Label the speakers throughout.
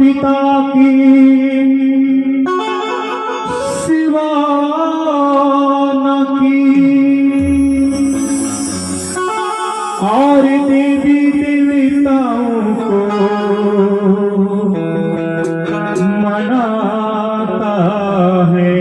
Speaker 1: पिता की सिवा न की, और देवी देवताओं को मनाता है।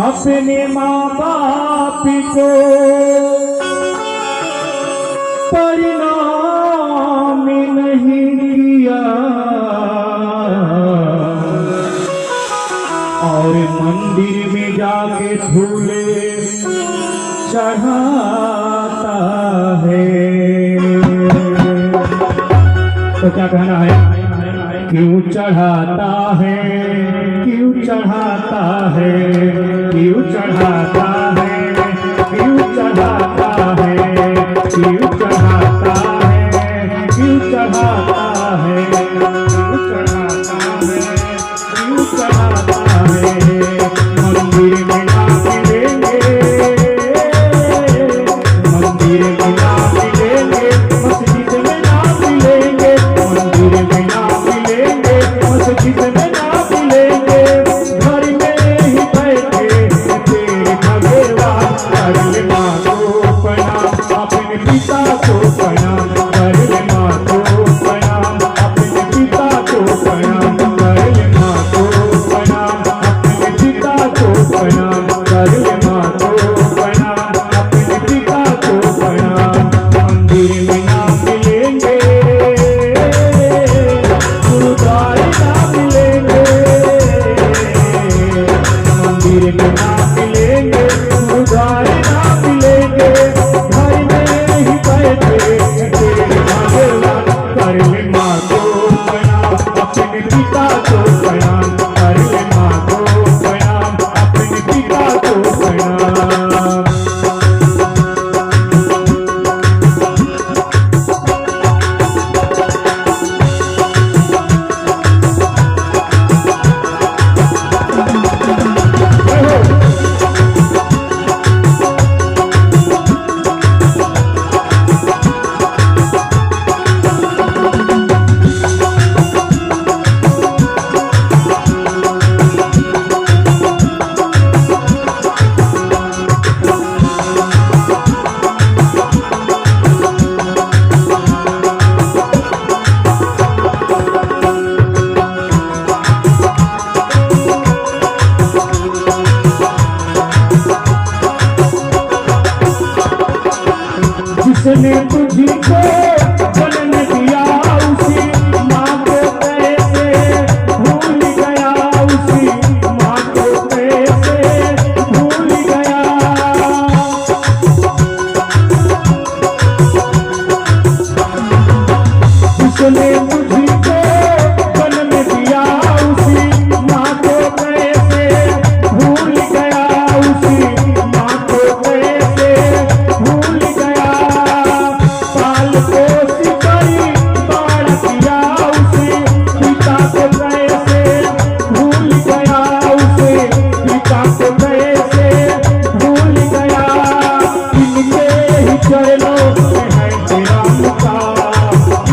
Speaker 1: अपने माँ बाप को परिणाम नहीं किया, और मंदिर में जाके फूले चढ़ाता है। तो क्या कहना है? क्यों चढ़ाता है, क्यों चढ़ाता है, क्यों चढ़ाता है, क्यों चढ़ाता है, क्यों चढ़ाता है, क्यों चढ़ाता है, क्यों चढ़ाता है, क्यों चढ़ाता है। मंदिर में ना मिलेंगे, मंदिर में ना मिलेंगे, मस्जिद में ना मिलेंगे, मंदिर में ना मिलेंगे, मस्जिद में ना मिलेंगे। घर में ही बैठे तेरे भगवान, कर ले माँ को प्रणाम, अपने पिता को प्रणाम, कर ले माँ को प्रणाम, अपने पिता को प्रणाम, कर ले माँ को प्रणाम, अपने पिता को प्रणाम, कर ले माँ को प्रणाम, अपने पिता को प्रणाम। मंदिर में ना मिलेंगे, गुरुद्वारे ना मिलेंगे, मंदिर में ना मिलेंगे, गुरुद्वारे ना मिलेंगे। घर में ही बैठे तेरे भगवान, कर ले माँ को प्रणाम, अपने पिता को प्रणाम, कर ले माँ को प्रणाम, अपने पिता को प्रणाम। जिसने तुझको जन्म दिया उसी माँ को कैसे भूल गया, उसी माँ को कैसे भूल गया। जिसने तुझको जन्म दिया उसी माँ को कैसे भूल गया, उसी माँ को कैसे भूल गया। पाल पोस करी बाढ़ किया उसे पिता को कैसे भूल गया, उसे पिता को कैसे भूल गया। इनके ही चरणों में है तेरा मुकाम,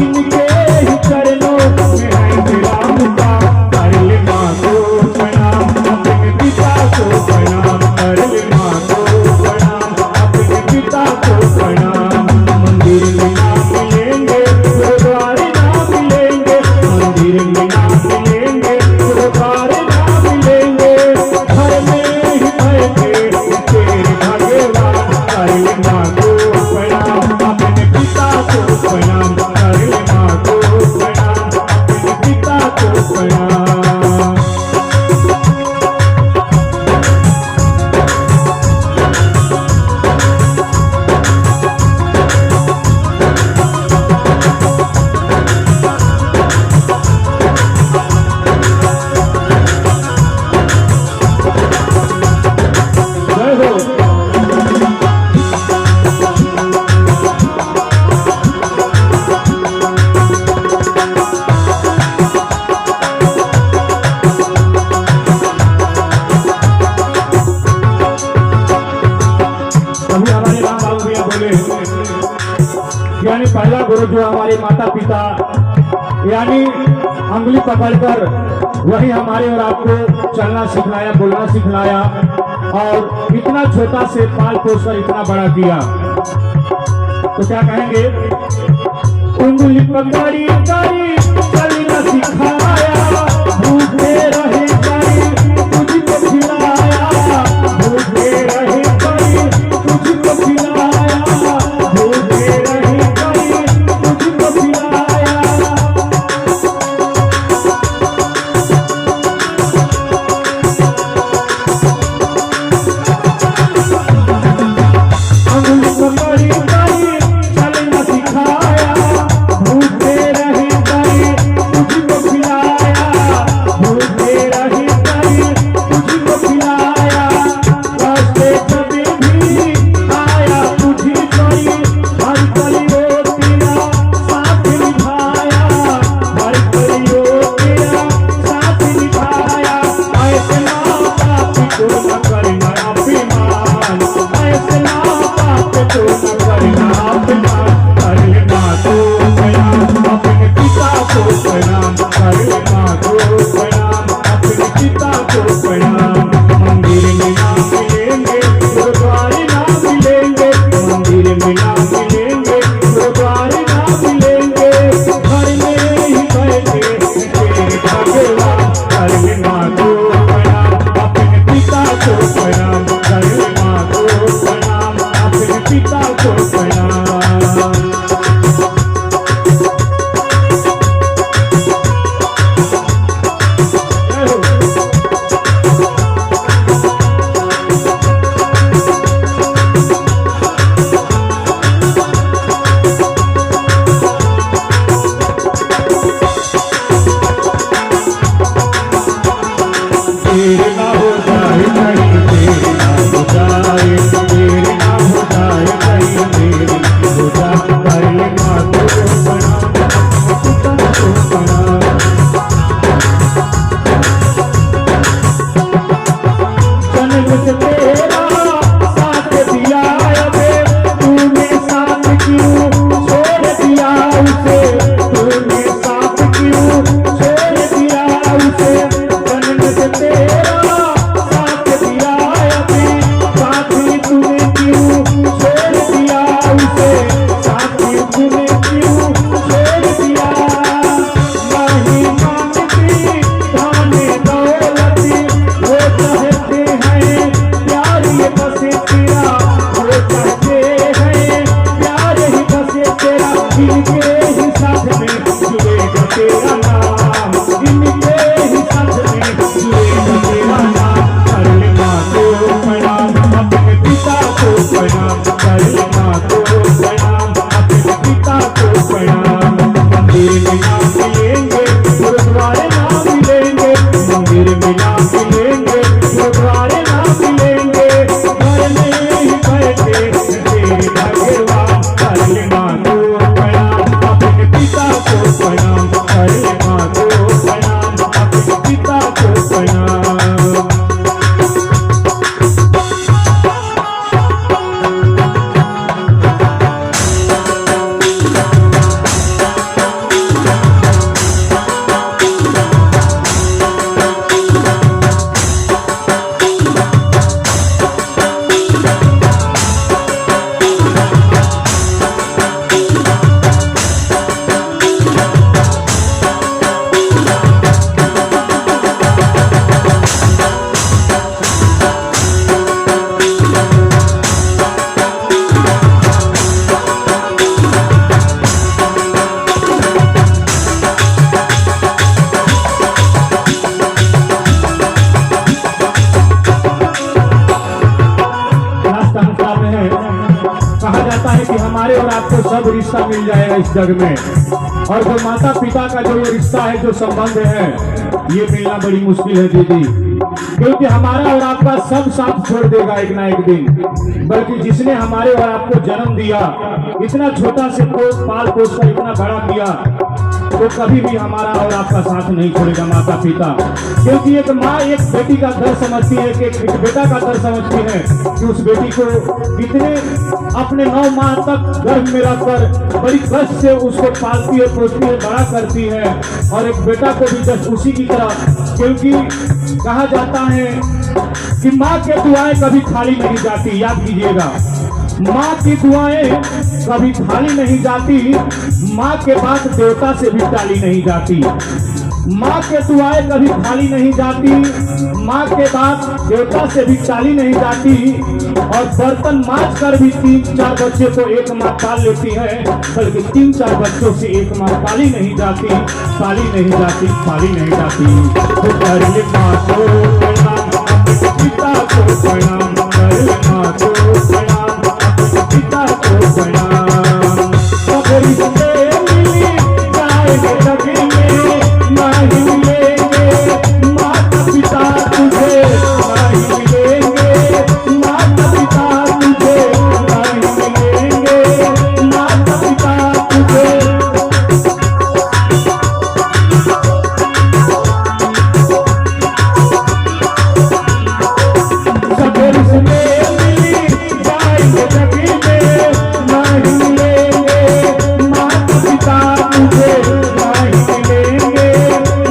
Speaker 1: इनके ही चरणों में है तेरा मुकाम। कर ले माँ को प्रणाम, अपने पिता को प्रणाम, कर ले माँ को प्रणाम, अपने पिता को प्रणाम। मंदिर में ना मिलेंगे, गुरुद्वारे ना मिलेंगे, मंदिर में ना मिलेंगे, गुरुद्वारे ना मिलेंगे। घर में ही बैठे तेरे भगवान, कर ले माँ को प्रणाम, अपने पिता को प्रणाम, कर ले माँ को प्रणाम, अपने पिता को प्रणाम। जय हो। अभी हमारे राम बाबू भैया बोले, यानी पहला गुरु जो हमारे माता पिता यानी अंगुली पकड़कर वही हमारे और आपको चलना सिखलाया, बोलना सिखलाया और इतना छोटा से पाल पोस कर इतना बड़ा किया। तो क्या कहेंगे? उंगली पकड़ी करी चलना सिखाया, भूखे रहे करी तुझको खिलाया, भूखे रहे करी तुझको खिलाया, भूखे रहे करी तुझको खिलाया। अंगुली पकड़ी करी चलना सिखाया, भूखे रहे करी तुझको खिलाया, भूखे रहे करी तुझको खिलाया। रास्ते कभी भी आया तुझी कोई, हर कलियो तेरा साथ निभाया, हर कलियो तेरा साथ निभाया। ऐसे माँ बाप को न करना अभिमान, ऐसे माँ बाप को न करना अभिमान। कर लेना तो प्रणाम अपने पिता को प्रणाम, कर लेना तो प्रणाम अपने पिता को प्रणाम। मंदिर में ना मिलेंगे गुरुद्वारे ना मिलेंगे, मंदिर में ना मिलेंगे गुरुद्वारे ना मिलेंगे, घर में ही बैठे तेरे भगवान। कर लेना तो प्रणाम अपने पिता को प्रणाम, कर लेना तो प्रणाम अपने पिता को प्रणाम। जय हो। तेरे ना हो जाए कहीं, तेरे ना हो जाए, तेरे ना हो जाए कहीं, तेरे ना हो जाए। कर लेना तो प्रणाम पिता को प्रणाम। जन्म से तेरा साथ दिया अबे, तूने साथ क्यों छोड़ दिया उसे, तूने साथ क्यों छोड़ दिया उसे। जन्म से तेरा साथ दिया अबे, साथी तूने क्यों छोड़ दिया उसे, साथी तूने क्यों छोड़ दिया। नहीं मांगती खाने दौलती, वो चाहते हैं प्यार ये बसे तेरा, वो चाहते हैं प्यार ही बसे तेरा। इनके ही साथ में जुड़ेगा तेरा नाम, इनके ही साथ में जुड़ेगा तेरा नाम। कर लेना तो प्रणाम अपने पिता को प्रणाम, कर लेना तो प्रणाम अपने पिता को प्रणाम। मंदिर में ना मिलेंगे गुरुद्वारे ना मिलेंगे, मंदिर में ना मिलेंगे गुरुद्वारे ना मिलेंगे, घर में ही बैठे तेरे भगवान। कर लेना तो प्रणाम अपने पिता को प्रणाम, कर लेना तो प्रणाम अपने पिता को प्रणाम। कहा जाता है कि हमारे और आपको सब रिश्ता मिल जाएगा इस जग में, और जो माता पिता का जो ये रिश्ता है, जो संबंध है, ये मिलना बड़ी मुश्किल है दीदी, क्योंकि हमारा और आपका सब साथ छोड़ देगा एक ना एक दिन। बल्कि जिसने हमारे और आपको जन्म दिया, इतना छोटा से पाल पोस कर इतना बड़ा किया, तो कभी भी हमारा और आपका साथ नहीं छोड़ेगा माता पिता। क्योंकि एक माँ एक बेटी का दर्द समझती है, एक बेटा का दर्द समझती है कि उस बेटी को कितने अपने 9 माह तक गर्भ में रखकर बड़ी कष्ट से उसको पालती है, पोसती है, बड़ा करती है। और एक बेटा को भी जस्ट उसी की तरह, क्योंकि कहा जाता है कि माँ के दुआएं कभी खाली नहीं जाती। याद कीजिएगा, माँ की दुआएं कभी खाली नहीं जाती। माँ के बाद देवता से भी टाली नहीं जाती। माँ के दुआएं कभी खाली नहीं जाती। माँ के बाद देवता से भी टाली नहीं जाती। और बर्तन मांज कर भी 3-4 बच्चे को एक माँ पाल लेती है, बल्कि 3-4 बच्चों से एक माँ पाली नहीं जाती, पाली नहीं जाती, पाली नहीं जाती। तो कर ले माँ को प्रणाम, पिता को प्रणाम, कर ले माँ को प्रणाम, पिता को प्रणाम। सबरी से मिली जाएंगे जगे में, नहीं मिलेंगे माता पिता तुझे, नहीं मिलेंगे माता पिता तुझे, नहीं मिलेंगे माता पिता तुझे। सबरी से मिली जाएंगे जगे में, नहीं मिलेंगे माता पिता तुझे, नहीं मिलेंगे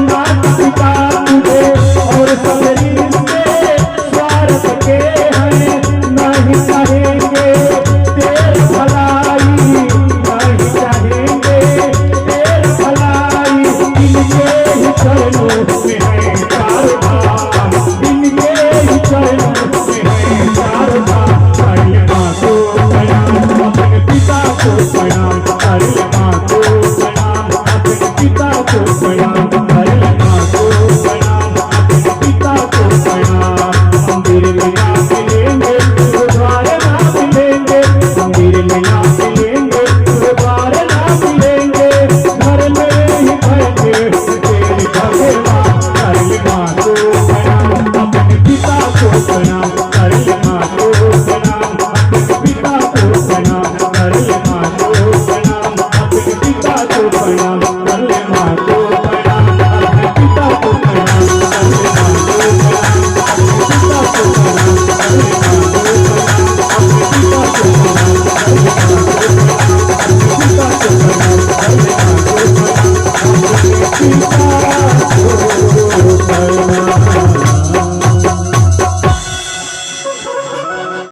Speaker 1: माता पिता तुझे। और सबरी से स्वार्थ के हैं, नहीं चाहेंगे तेरी भलाई, नहीं चाहेंगे तेरी भलाई। इनके ही चरणों में है चारों धाम, इनके ही चरणों में है चारों धाम। कर ले माँ को प्रणाम, अपने पिता को प्रणाम, कर ले माँ को प्रणाम, अपने पिता को प्रणाम, कर ले माँ को प्रणाम, अपने पिता को प्रणाम। मंदिर में ना मिलेंगे, गुरुद्वारे ना मिलेंगे, मंदिर में ना मिलेंगे, गुरुद्वारे ना मिलेंगे, घर में ही भरेंगे तेरे भगवान। कर ले माँ को प्रणाम, अपने पिता को प्रणाम, कर ले माँ को प्रणाम, अपने पिता को प्रणाम, कर ले माँ को प्रणाम, अपने पिता को प्रणाम, कर ले माँ को प्रणाम, अपने पिता को प्रणाम, कर ले माँ को प्रणाम, अपने पिता को प्रणाम, कर ले माँ को प्रणाम, अपने पिता को प्रणाम, कर ले माँ को प्रणाम, अपने पिता को प्रणाम, कर ले